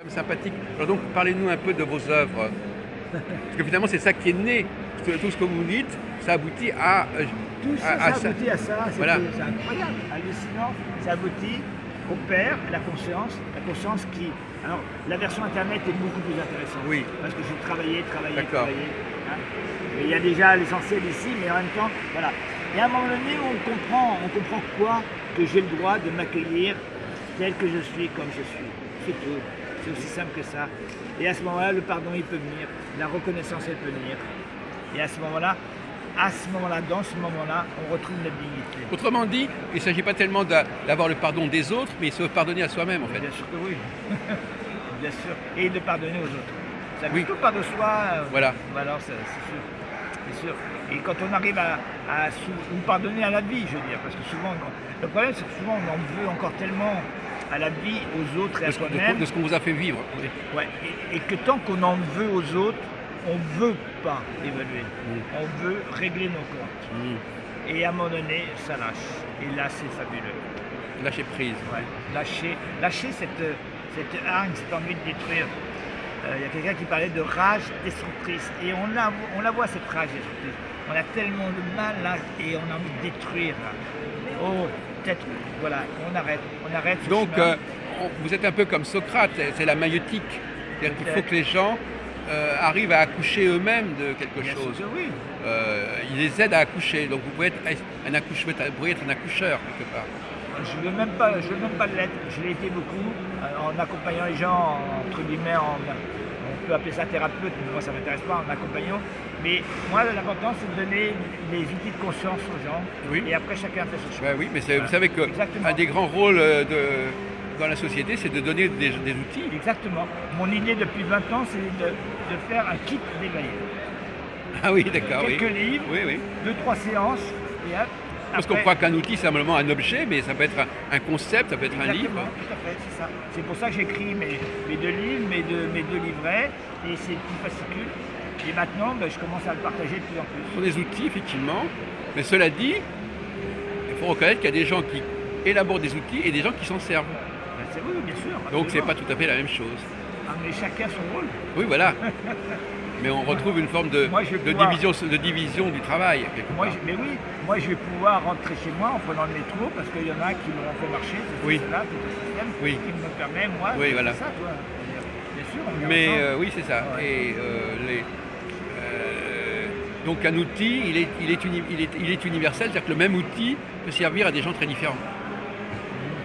Sympathique. Alors donc, parlez-nous un peu de vos œuvres. Parce que finalement, c'est ça qui est né. Tout ce que vous dites, ça aboutit à... Tout ça, ça aboutit à ça. C'est Voilà. incroyable, hallucinant. Ça aboutit au père, la conscience qui... Alors, la version Internet est beaucoup plus intéressante. Oui. Parce que j'ai travaillé. D'accord. Hein. Et il y a déjà l'essentiel ici, mais en même temps, voilà. Et à un moment donné, on comprend quoi? Que j'ai le droit de m'accueillir tel que je suis, comme je suis. C'est tout. C'est aussi simple que ça. Et à ce moment-là, le pardon, il peut venir. La reconnaissance, elle peut venir. Et à ce moment-là, dans ce moment-là, on retrouve notre dignité. Autrement dit, il ne s'agit pas tellement d'avoir le pardon des autres, mais se pardonner à soi-même, en fait. Bien sûr que oui. Bien sûr. Et de pardonner aux autres. Ça Oui. tout part de soi. Voilà. Alors, c'est sûr. C'est sûr. Et quand on arrive à nous pardonner à la vie, je veux dire, parce que souvent, le problème, c'est que souvent, on en veut encore tellement à la vie, aux autres et à soi-même. De ce qu'on vous a fait vivre. Oui. Ouais. Et que tant qu'on en veut aux autres, on ne veut pas évaluer. On veut régler nos comptes. Et à un moment donné, ça lâche. Et là, c'est fabuleux. Lâcher prise. Ouais. Lâcher cette hargne, cette envie de détruire. Il y a quelqu'un qui parlait de rage destructrice. Et on la voit, cette rage destructrice. On a tellement de mal là, et on a envie de détruire. Là. Oh, peut-être, voilà, on arrête. Donc, vous êtes un peu comme Socrate, c'est la maïeutique. C'est-à-dire qu'il faut que les gens arrivent à accoucher eux-mêmes de quelque Bien chose. sûr que oui. Ils les aident à accoucher. Donc, vous pourriez être vous pourriez être un accoucheur, quelque part. Je ne veux même pas l'être. Je l'ai été beaucoup en accompagnant les gens, entre guillemets, on peut appeler ça thérapeute, mais moi ça ne m'intéresse pas, en accompagnant. Mais moi, l'important, c'est de donner des outils de conscience aux gens. Oui. Et après, chacun fait son choix. Ben oui, mais vous savez qu'un des grands rôles dans la société, c'est de donner des outils. Exactement. Mon idée depuis 20 ans, c'est de faire un kit d'éveil. Ah oui, d'accord. Quelques livres, Oui. 2-3 séances, et hop. Parce qu'on croit qu'un outil, c'est simplement un objet, mais ça peut être un concept, ça peut être un livre. Tout à fait, c'est ça. C'est pour ça que j'écris mes 2 livres, mes deux livrets, et ces petits fascicules. Et maintenant, je commence à le partager de plus en plus. Ce sont des outils, effectivement. Mais cela dit, il faut reconnaître qu'il y a des gens qui élaborent des outils et des gens qui s'en servent. Oui, bien sûr. Donc, c'est absolument. pas tout à fait la même chose. Ah, mais chacun son rôle. Oui, voilà. Mais on retrouve une forme de division du travail, quelque part. Moi je vais pouvoir rentrer chez moi en prenant le métro parce qu'il y en a qui m'ont fait marcher, c'est là, tout le système qui me permet, moi, oui, de voilà. faire ça, toi. Bien sûr, on est Mais ensemble. oui, c'est ça. Ouais. Et donc un outil, il est universel, c'est-à-dire que le même outil peut servir à des gens très différents.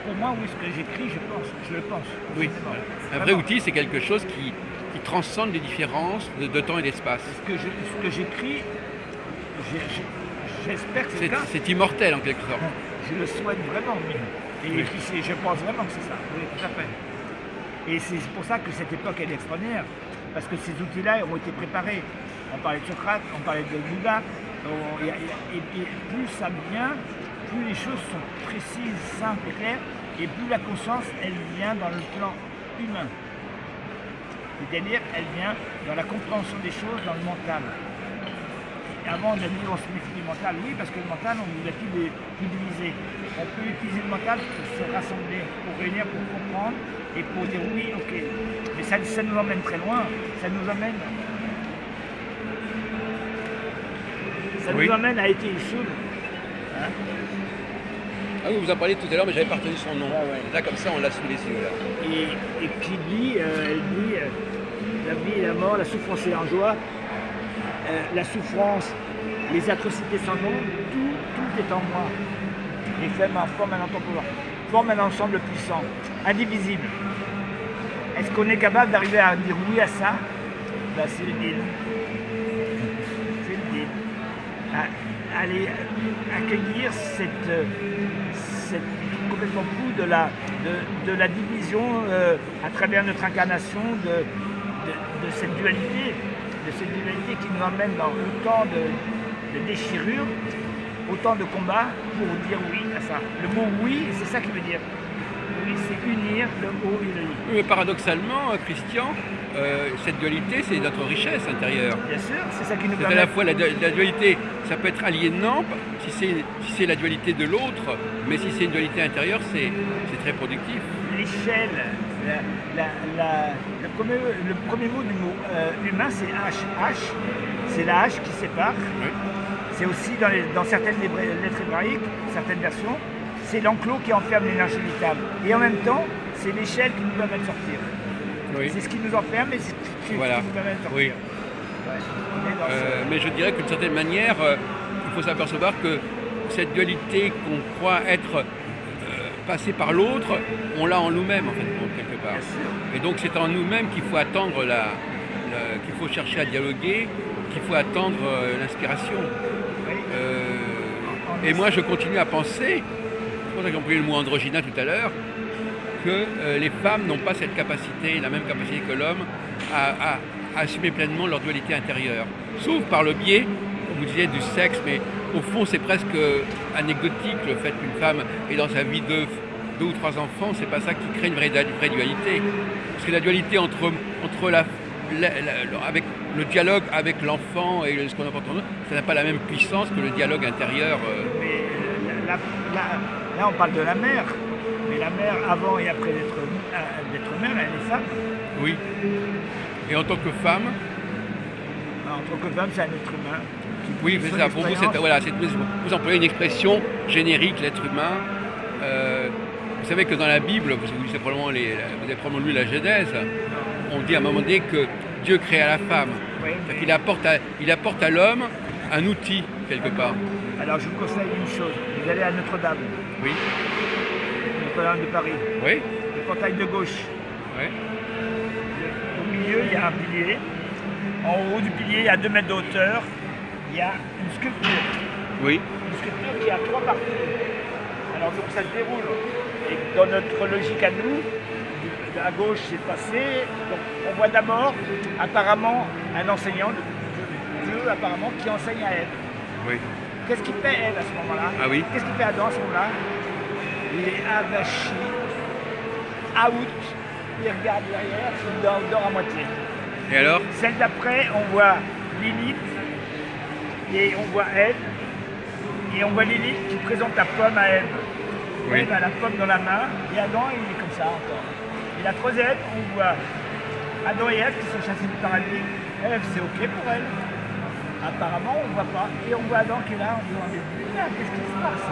Pour moi, oui, ce que j'écris, je le pense. Oui. Un vrai outil, c'est quelque chose qui transcende les différences de temps et d'espace. Ce que j'écris, j'espère que c'est le cas. C'est immortel en quelque sorte. Je le souhaite vraiment, et je pense vraiment que c'est ça. Oui, tout à fait. Et c'est pour ça que cette époque elle est extraordinaire, parce que ces outils-là ont été préparés. On parlait de Socrate, on parlait de Bouddha, et plus ça vient, plus les choses sont précises, simples et claires, et plus la conscience, elle vient dans le plan humain. C'est-à-dire, elle vient dans la compréhension des choses, dans le mental. Et avant, on a dit on se méfie du mental, oui, parce que le mental, on nous a tout divisé. On peut utiliser le mental pour se rassembler, pour réunir, pour comprendre, et pour dire oui, ok. Mais ça nous emmène très loin, ça nous emmène... nous emmène à Étienne. Hein? Ah oui, vous en parliez tout à l'heure, mais j'avais pas retenu son nom. Ouais. Là, comme ça, on l'a sous les yeux. Là. Et qui dit, elle dit, la vie et la mort, la souffrance et la joie, la souffrance, les atrocités sans nom, tout est en moi. Et forme un ensemble puissant, indivisible. Est-ce qu'on est capable d'arriver à dire oui à ça? C'est le deal. C'est le deal. Aller accueillir cette complètement fou de la division à travers notre incarnation de cette dualité qui nous emmène dans autant de déchirures, autant de combats pour dire oui à ça. Le mot oui, c'est ça qui veut dire. Oui, c'est unir le haut et le lit. Mais paradoxalement, Christian, cette dualité, c'est notre richesse intérieure. Bien sûr, c'est ça qui nous C'est permet. à la fois la dualité, ça peut être aliénant si c'est la dualité de l'autre, mais si c'est une dualité intérieure, c'est très productif. L'échelle Le premier mot du mot humain, c'est H. H, c'est la H qui sépare. Oui. C'est aussi dans certaines lettres hébraïques, certaines versions, c'est l'enclos qui enferme l'énergie vitale. Et en même temps, c'est l'échelle qui nous permet de sortir. Oui. C'est ce qui nous enferme et c'est ce qui nous permet de sortir. Oui. Ouais. Mais je dirais qu'une certaine manière, il faut s'apercevoir que cette dualité qu'on croit être passée par l'autre, on l'a en nous-mêmes en fait, quelque part. Bien sûr. Et donc c'est en nous-mêmes qu'il faut attendre qu'il faut chercher à dialoguer, qu'il faut attendre l'inspiration. Oui. Et moi je continue à penser, c'est pour ça que j'ai employé le mot androgyna tout à l'heure, que les femmes n'ont pas cette capacité, la même capacité que l'homme, à assumer pleinement leur dualité intérieure. Sauf par le biais, comme vous disiez, du sexe, mais au fond c'est presque anecdotique le fait qu'une femme ait dans sa vie deux ou trois enfants, c'est pas ça qui crée une vraie dualité. Parce que la dualité entre avec le dialogue avec l'enfant et ce qu'on apporte en nous, ça n'a pas la même puissance que le dialogue intérieur. Mais là, on parle de la mère. Mais la mère, avant et après d'être mère, elle est femme. Oui. Et en tant que femme, En tant que femme, c'est un être humain. oui, c'est ça. Pour vous, vous employez une expression générique, l'être humain. Vous savez que dans la Bible, vous avez probablement lu la Genèse, on dit à un moment donné que Dieu créa la femme. Oui, Il apporte à l'homme un outil, quelque part. Alors, je vous conseille une chose. Vous allez à Notre-Dame, Oui. Notre-Dame de Paris, Oui. le portail de gauche. Oui. Au milieu, il y a un pilier. En haut du pilier, à 2 mètres de hauteur, il y a une sculpture. Oui. Une sculpture qui a 3 parties. Alors, donc ça se déroule. Et dans notre logique à nous, à gauche, c'est le passé. Donc, on voit d'abord, apparemment, un enseignant, Dieu, apparemment, qui enseigne à Ève. Oui. Qu'est-ce qu'il fait Ève à ce moment-là? Ah oui. Qu'est-ce qu'il fait Adam à ce moment-là? Il est avachi, out, il regarde derrière, il dort à moitié. Et alors? Celle d'après, on voit Lilith et on voit Ève. Et on voit Lilith qui présente la pomme à Ève. Oui. Ève a la pomme dans la main et Adam il est comme ça encore. Et la troisième, on voit Adam et Ève qui sont chassés du paradis. Ève, c'est ok pour elle. Apparemment, on ne voit pas. Et on voit Adam qui est là en disant putain, qu'est-ce qui se passe?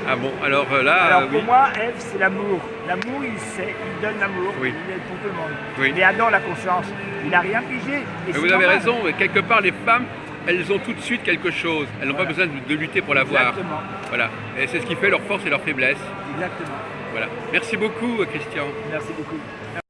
Ah bon, alors là, Alors pour oui. moi, Ève, c'est l'amour. L'amour, il sait, il donne l'amour, Oui. il est pour tout le monde. Oui. Mais Adam, la conscience, il n'a rien pigé. Et Mais c'est vous avez normal. raison, quelque part les femmes, elles ont tout de suite quelque chose. Elles n'ont pas besoin de lutter pour l'avoir. Exactement. Voilà. Et c'est ce qui fait leur force et leur faiblesse. Exactement. Voilà. Merci beaucoup, Christian. Merci beaucoup.